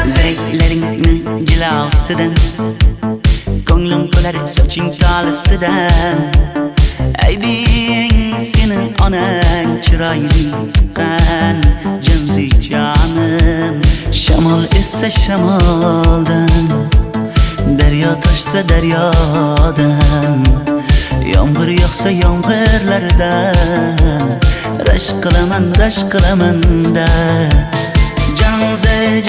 Zeytleringning jilosidan ko'nglim to'lar soching tolisidan aybing sening onang chiroyli tuqqan jinsi jonim shamol essa shamoldan daryo toshsa daryodan yomg'ir yog'sa yomg'irlardan rashk qilaman da Canze